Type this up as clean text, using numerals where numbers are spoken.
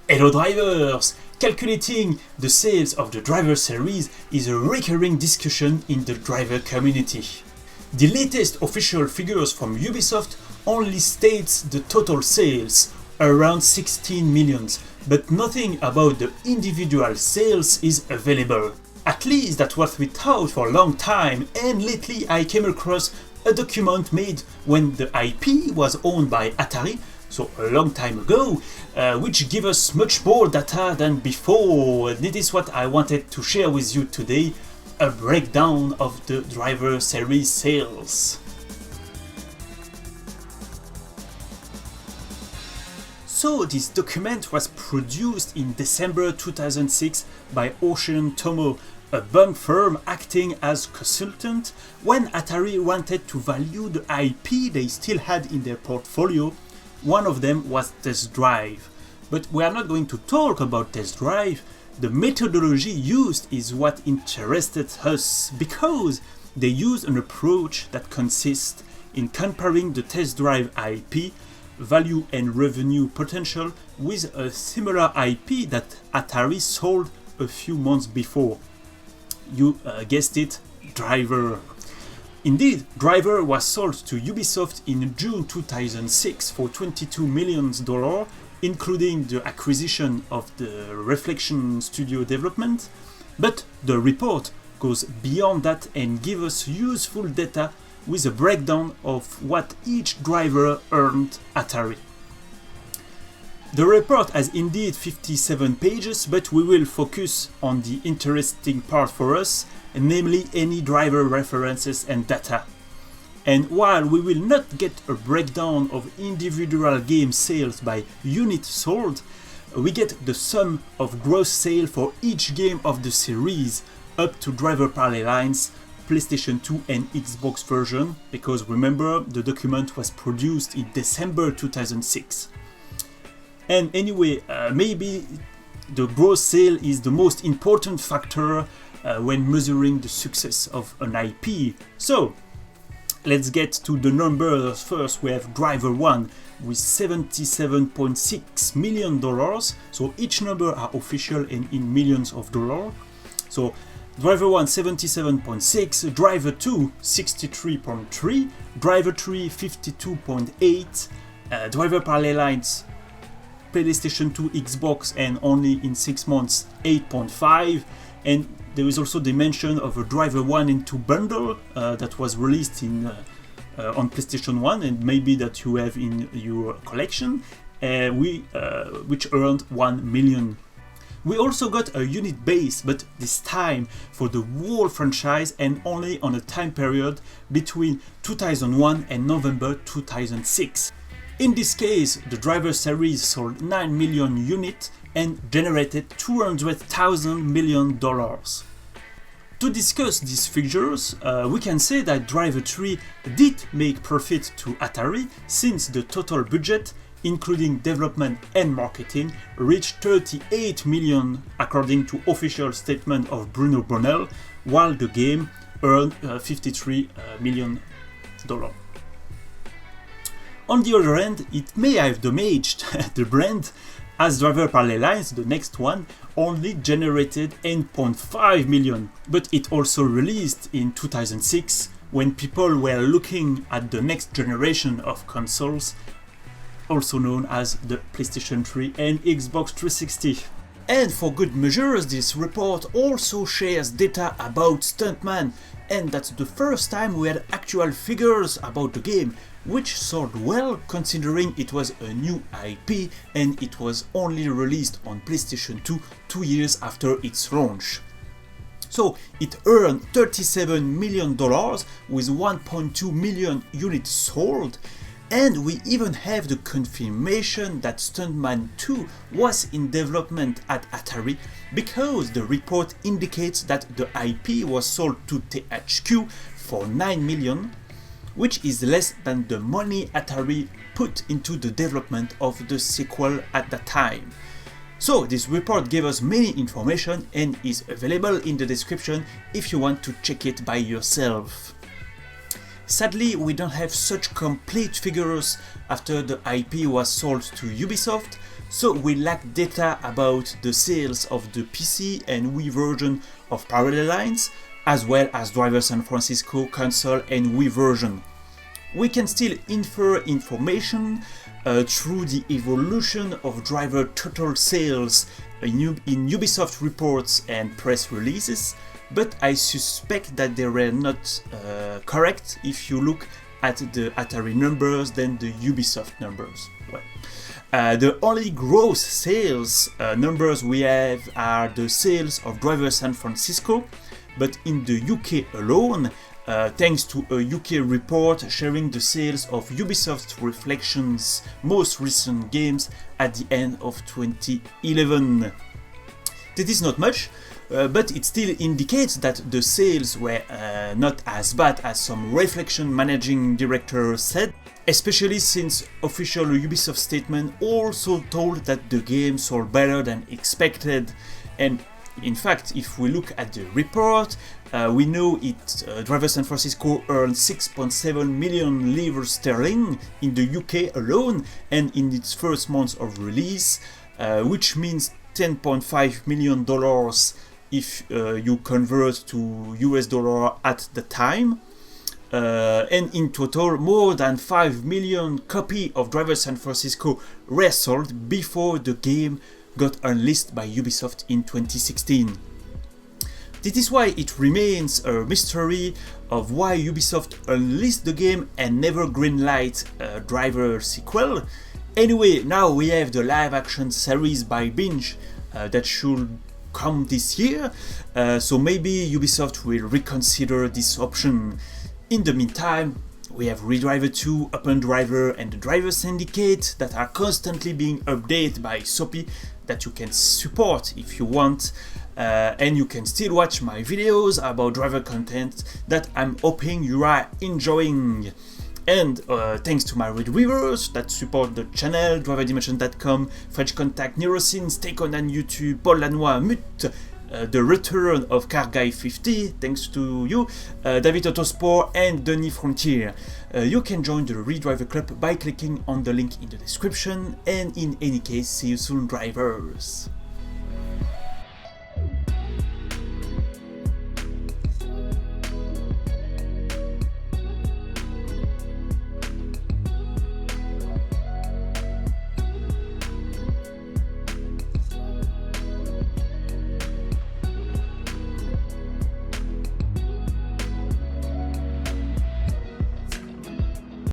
Hello drivers! Calculating the sales of the Driver series is a recurring discussion in the driver community. The latest official figures from Ubisoft only states the total sales, around 16 millions, but nothing about the individual sales is available. At least that's what we thought for a long time, and lately I came across a document made when the IP was owned by Atari, so a long time ago, which give us much more data than before. This is what I wanted to share with you today, a breakdown of the Driver series sales. So this document was produced in December 2006 by Ocean Tomo, a bug firm acting as consultant when Atari wanted to value the IP they still had in their portfolio. One of them was Test Drive. But we are not going to talk about Test Drive. The methodology used is what interested us, because they use an approach that consists in comparing the Test Drive IP, value and revenue potential, with a similar IP that Atari sold a few months before. You guessed it, Driver. Indeed, Driver was sold to Ubisoft in June 2006 for $22 million, including the acquisition of the Reflection Studio development, but the report goes beyond that and gives us useful data with a breakdown of what each driver earned Atari. The report has indeed 57 pages, but we will focus on the interesting part for us, namely any driver references and data. And while we will not get a breakdown of individual game sales by unit sold, we get the sum of gross sale for each game of the series up to Driver Parallel Lines, PlayStation 2 and Xbox version, because remember, the document was produced in December 2006. And anyway, maybe the gross sale is the most important factor when measuring the success of an IP. So, let's get to the numbers first. We have Driver 1 with $77.6 million. So each number are official and in millions of dollars. So Driver 1 77.6, Driver 2 63.3, Driver 3 52.8, Driver Parallel Lines, PlayStation 2, Xbox, and only in 6 months 8.5, and there is also the mention of a Driver 1 and 2 bundle that was released on PlayStation 1 and maybe that you have in your collection, which earned 1 million. We also got a unit base, but this time for the whole franchise and only on a time period between 2001 and November 2006. In this case, the Driver series sold 9 million units and generated $200,000 million. To discuss these figures, we can say that Driver 3 did make profit to Atari, since the total budget, including development and marketing, reached 38 million according to official statement of Bruno Bonnell, while the game earned $53 million. On the other hand, it may have damaged the brand, as Driver Parallel Lines, the next one, only generated 8.5 million, but it also released in 2006 when people were looking at the next generation of consoles, also known as the PlayStation 3 and Xbox 360. And for good measures, this report also shares data about Stuntman, and that's the first time we had actual figures about the game, which sold well considering it was a new IP and it was only released on PlayStation 2 2 years after its launch. So it earned $37 million with 1.2 million units sold, and we even have the confirmation that Stuntman 2 was in development at Atari, because the report indicates that the IP was sold to THQ for 9 million, which is less than the money Atari put into the development of the sequel at that time. So this report gave us many information and is available in the description if you want to check it by yourself. Sadly, we don't have such complete figures after the IP was sold to Ubisoft, so we lack data about the sales of the PC and Wii version of Parallel Lines, as well as Driver San Francisco console and Wii version. We can still infer information through the evolution of Driver total sales in Ubisoft reports and press releases, but I suspect that they were not correct if you look at the Atari numbers than the Ubisoft numbers. Well, the only gross sales numbers we have are the sales of Driver San Francisco, but in the UK alone, thanks to a UK report sharing the sales of Ubisoft Reflections' most recent games at the end of 2011. This is not much, but it still indicates that the sales were not as bad as some Reflection managing director said, especially since official Ubisoft statement also told that the game sold better than expected. And in fact, if we look at the report, we know Driver San Francisco earned 6.7 million livres sterling in the UK alone and in its first month of release, which means $10.5 million if you convert to US dollar at the time. And in total, more than 5 million copies of Driver San Francisco were sold before the game got unleashed by Ubisoft in 2016. This is why it remains a mystery of why Ubisoft unleashed the game and never greenlight a Driver sequel. Anyway, now we have the live-action series by Binge that should come this year, so maybe Ubisoft will reconsider this option. In the meantime, we have Redriver 2, Open Driver and the Driver Syndicate that are constantly being updated by Soppy that you can support if you want, and you can still watch my videos about driver content that I'm hoping you are enjoying. And thanks to my Redrivers that support the channel, driverdimension.com, French Contact, Neurosyn, Stay on YouTube, Paul Lanois, Mut, the return of CarGuy50, thanks to you, David Autosport and Denis Frontier. You can join the Redriver Club by clicking on the link in the description, and in any case, see you soon, drivers!